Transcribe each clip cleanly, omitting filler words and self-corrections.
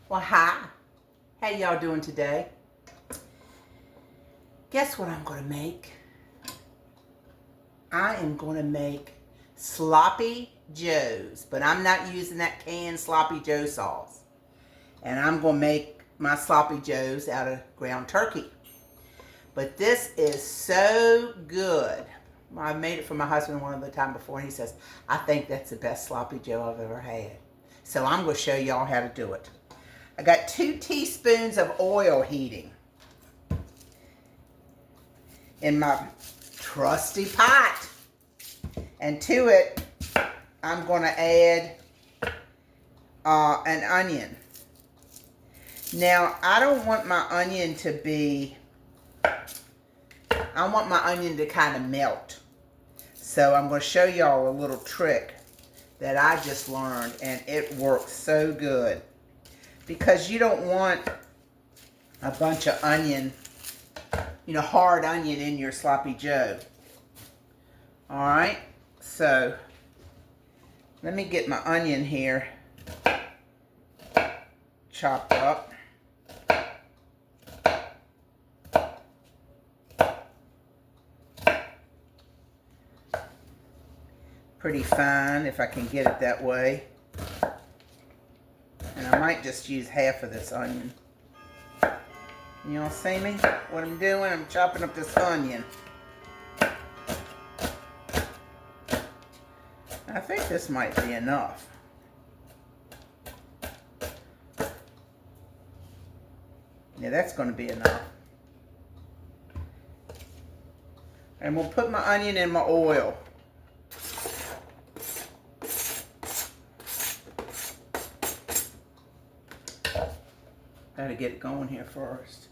Well, hi. How y'all doing today? Guess what I'm going to make? I am going to make sloppy joes, but I'm not using that canned sloppy joe sauce. And I'm going to make my sloppy joes out of ground turkey. But this is so good. I made it for my husband one other time before, and he says, I think that's the best sloppy joe I've ever had. So I'm going to show y'all how to do it. I got 2 teaspoons of oil heating in my trusty pot. And to it, I'm going to add an onion. Now, I don't want my onion to be, I want my onion to kind of melt. So I'm going to show y'all a little trick that I just learned, and it works so good. Because you don't want a bunch of onion, hard onion in your sloppy joe. Alright, so let me get my onion here chopped up. Pretty fine if I can get it that way. And I might just use half of this onion. Y'all see me? What I'm doing? I'm chopping up this onion. I think this might be enough. Yeah, that's going to be enough. And we'll put my onion in my oil. Got to get it going here first.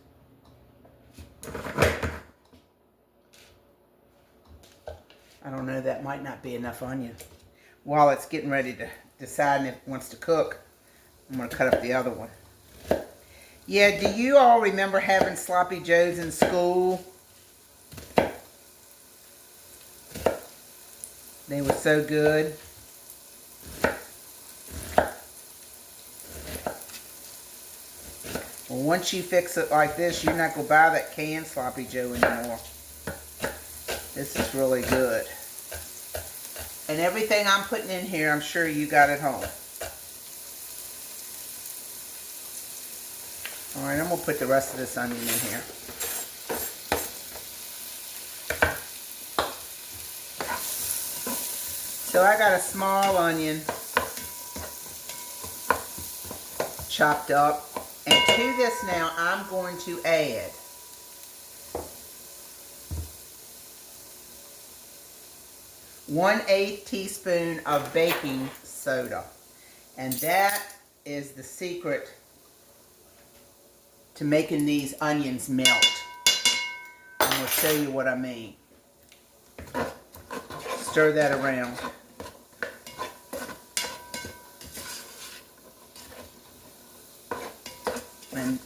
I don't know, that might not be enough onion. While it's getting ready to decide if it wants to cook, I'm going to cut up the other one. Yeah, do you all remember having sloppy joes in school? They were so good. Well, once you fix it like this, you're not going to buy that canned sloppy joe anymore. This is really good. And everything I'm putting in here, I'm sure you got at home. Alright, I'm going to put the rest of this onion in here. So I got a small onion chopped up. And to this now, I'm going to add one-eighth teaspoon of baking soda. And that is the secret to making these onions melt. I'm going to show you what I mean. Stir that around. And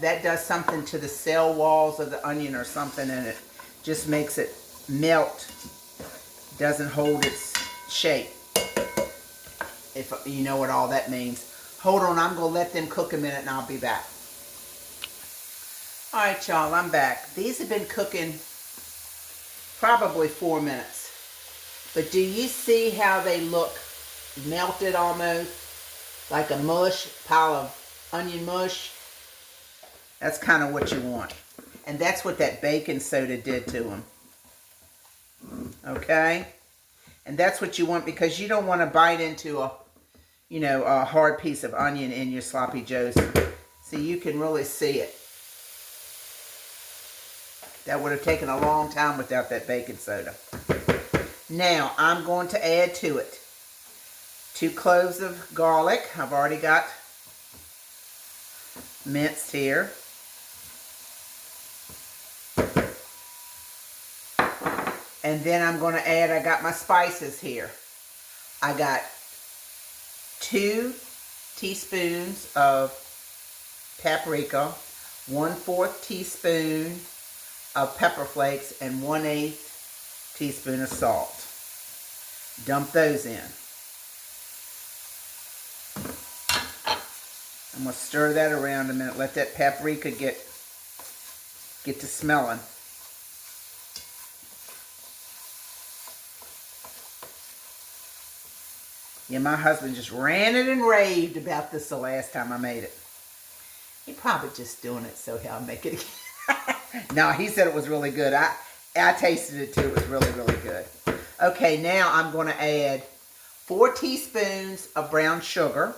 that does something to the cell walls of the onion or something, and it just makes it melt. Doesn't hold its shape, if you know what all that means. Hold on, I'm going to let them cook a minute and I'll be back. Alright y'all, I'm back. These have been cooking probably 4 minutes. But do you see how they look melted almost? Like a mush, pile of onion mush? That's kind of what you want. And that's what that baking soda did to them. Okay? And that's what you want, because you don't want to bite into a hard piece of onion in your sloppy joes. So you can really see it. That would have taken a long time without that baking soda. Now, I'm going to add to it 2 cloves of garlic. I've already got minced here. And then I'm going to add, I got my spices here. I got 2 teaspoons of paprika, 1/4 teaspoon of pepper flakes, and 1/8 teaspoon of salt. Dump those in. I'm going to stir that around a minute. Let that paprika get to smelling. Yeah, my husband just ranted and raved about this the last time I made it. He probably just doing it so he'll make it again. No, he said it was really good. I tasted it too. It was really, really good. Okay, now I'm going to add 4 teaspoons of brown sugar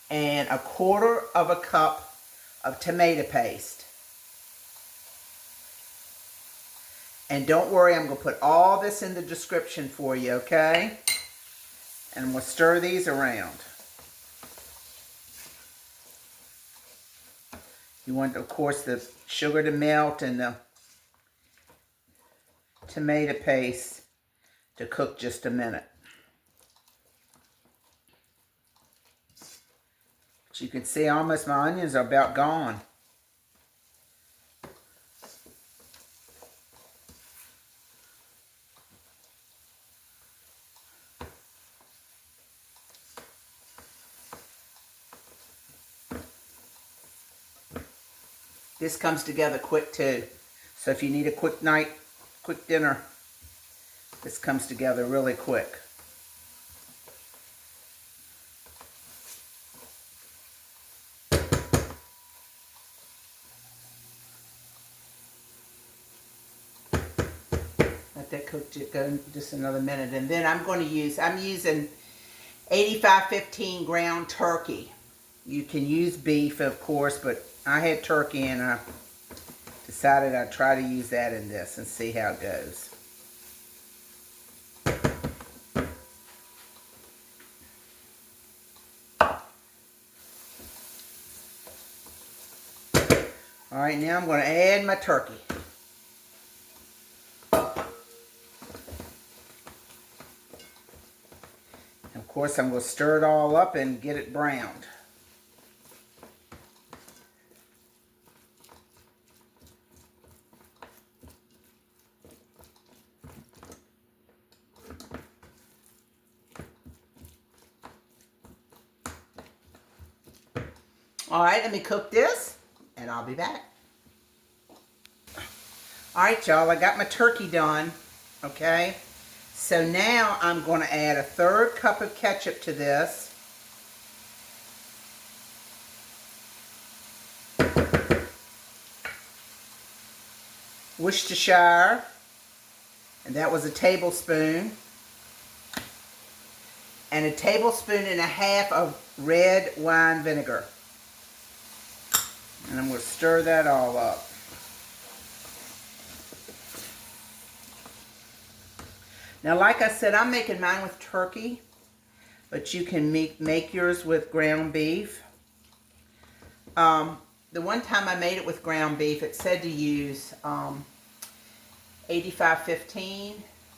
and 1/4 cup of tomato paste. And don't worry, I'm going to put all this in the description for you, okay? And we'll stir these around. You want, of course, the sugar to melt and the tomato paste to cook just a minute. But you can see almost my onions are about gone. This comes together quick too. So if you need a quick night, quick dinner, this comes together really quick. Let that cook go just another minute. And then I'm using 85-15 ground turkey. You can use beef, of course, but I had turkey and I decided I'd try to use that in this and see how it goes. All right, now I'm going to add my turkey. And of course, I'm going to stir it all up and get it browned. All right, let me cook this, and I'll be back. All right, y'all, I got my turkey done, okay? So now I'm going to add 1/3 cup of ketchup to this. Worcestershire, and that was a tablespoon. And 1.5 tablespoons of red wine vinegar. And I'm going to stir that all up. Now, like I said, I'm making mine with turkey, but you can make yours with ground beef. The one time I made it with ground beef, it said to use 85-15,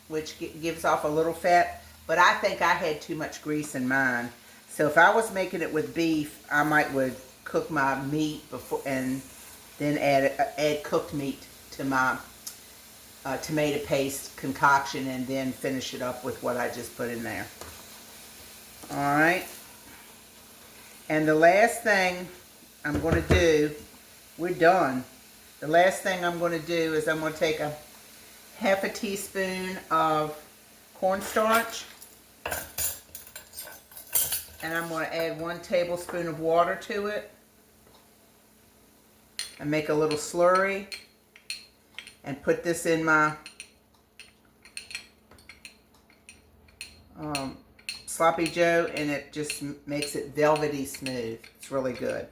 which gives off a little fat, but I think I had too much grease in mine. So if I was making it with beef, I would cook my meat before and then add cooked meat to my tomato paste concoction and then finish it up with what I just put in there. All right. And the last thing I'm going to do, we're done. The last thing I'm going to do is I'm going to take 1/2 teaspoon of cornstarch, and I'm going to add 1 tablespoon of water to it and make a little slurry and put this in my sloppy joe, and it just makes it velvety smooth. It's really good.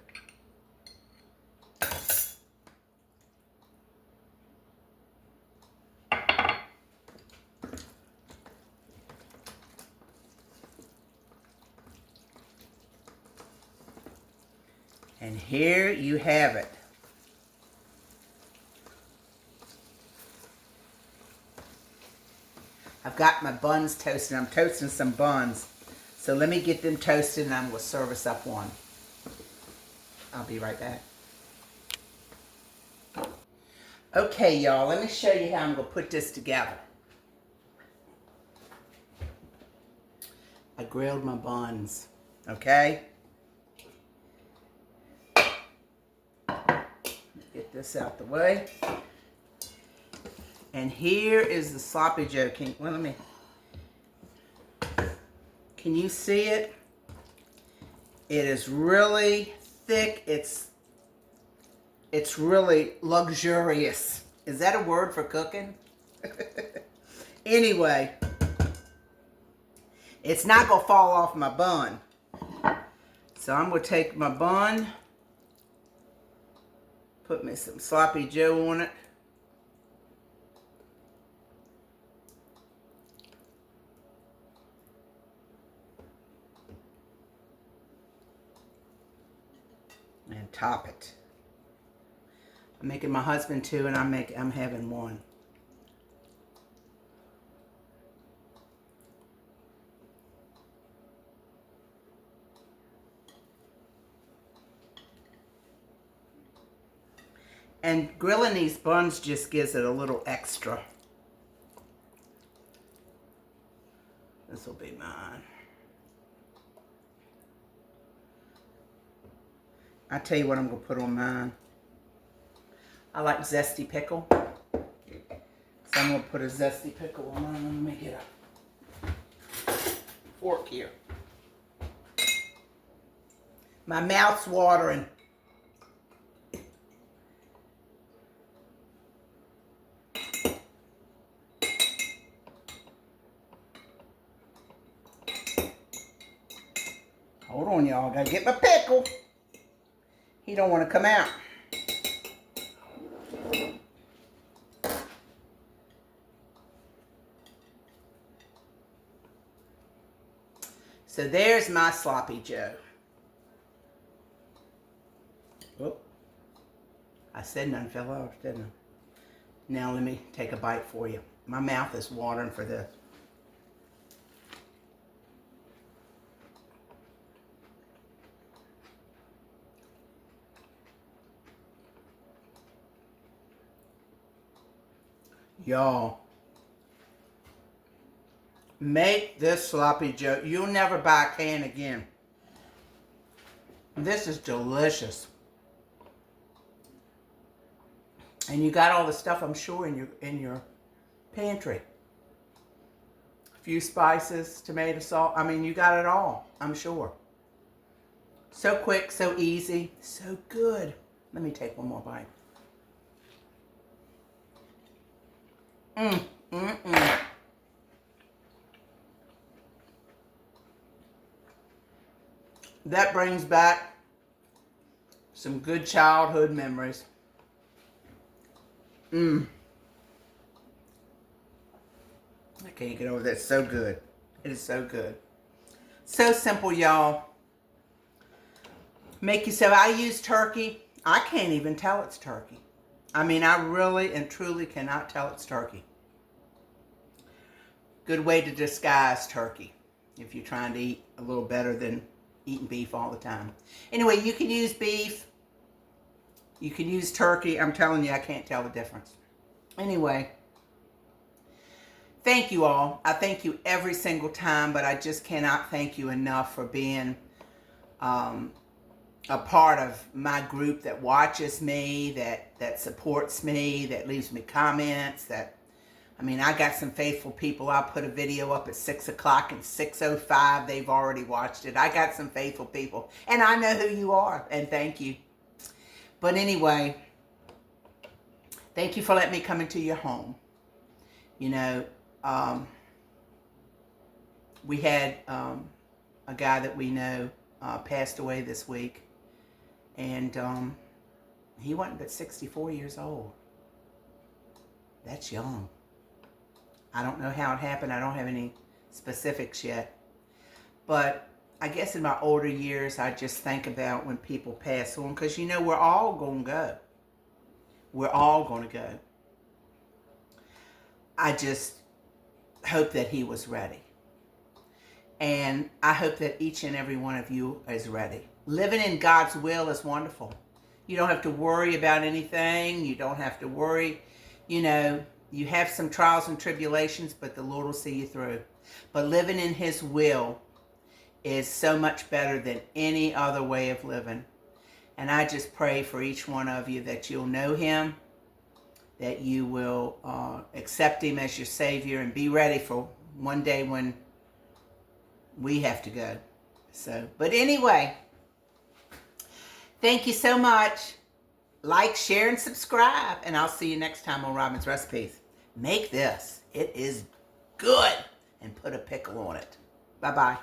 And here you have it. I've got my buns toasted. I'm toasting some buns. So let me get them toasted and I'm going to serve us up one. I'll be right back. Okay, y'all, let me show you how I'm going to put this together. I grilled my buns, okay? this out the way. And here is the sloppy joe. Can you see it? It is really thick. It's really luxurious. Is that a word for cooking? Anyway, it's not going to fall off my bun. So I'm going to take my bun, put me some sloppy joe on it. And top it. I'm making my husband two, and I'm having one. And grilling these buns just gives it a little extra. This will be mine. I tell you what I'm going to put on mine. I like zesty pickle. So I'm going to put a zesty pickle on mine. Let me get a fork here. My mouth's watering. Hold on, y'all. Gotta get my pickle. He don't want to come out. So there's my sloppy joe. Oh, I said none fell off, didn't I? Now let me take a bite for you. My mouth is watering for this. Y'all, make this sloppy joe. You'll never buy a can again. This is delicious. And you got all the stuff, I'm sure, in your pantry. A few spices, tomato salt. I mean, you got it all, I'm sure. So quick, so easy, so good. Let me take one more bite. That brings back some good childhood memories. I can't get over that. It's so good. It is so good. So simple, y'all. Make yourself. I use turkey. I can't even tell it's turkey. I mean, I really and truly cannot tell it's turkey. Good way to disguise turkey if you're trying to eat a little better than eating beef all the time. Anyway, you can use beef. You can use turkey. I'm telling you, I can't tell the difference. Anyway, thank you all. I thank you every single time, but I just cannot thank you enough for being a part of my group that watches me, that supports me, that leaves me comments, I mean, I got some faithful people. I put a video up at 6 o'clock and 6:05. They've already watched it. I got some faithful people. And I know who you are. And thank you. But anyway, thank you for letting me come into your home. You know, we had a guy that we know passed away this week. And he wasn't but 64 years old. That's young. I don't know how it happened. I don't have any specifics yet. But I guess in my older years, I just think about when people pass on. Because, you know, we're all going to go. We're all going to go. I just hope that he was ready. And I hope that each and every one of you is ready. Living in God's will is wonderful. You don't have to worry about anything. You don't have to worry, you know. You have some trials and tribulations, but the Lord will see you through. But living in His will is so much better than any other way of living. And I just pray for each one of you that you'll know him, that you will accept him as your Savior, and be ready for one day when we have to go. So, but anyway, thank you so much. Like, share, and subscribe. And I'll see you next time on Robin's Recipes. Make this. It is good. And put a pickle on it. Bye-bye.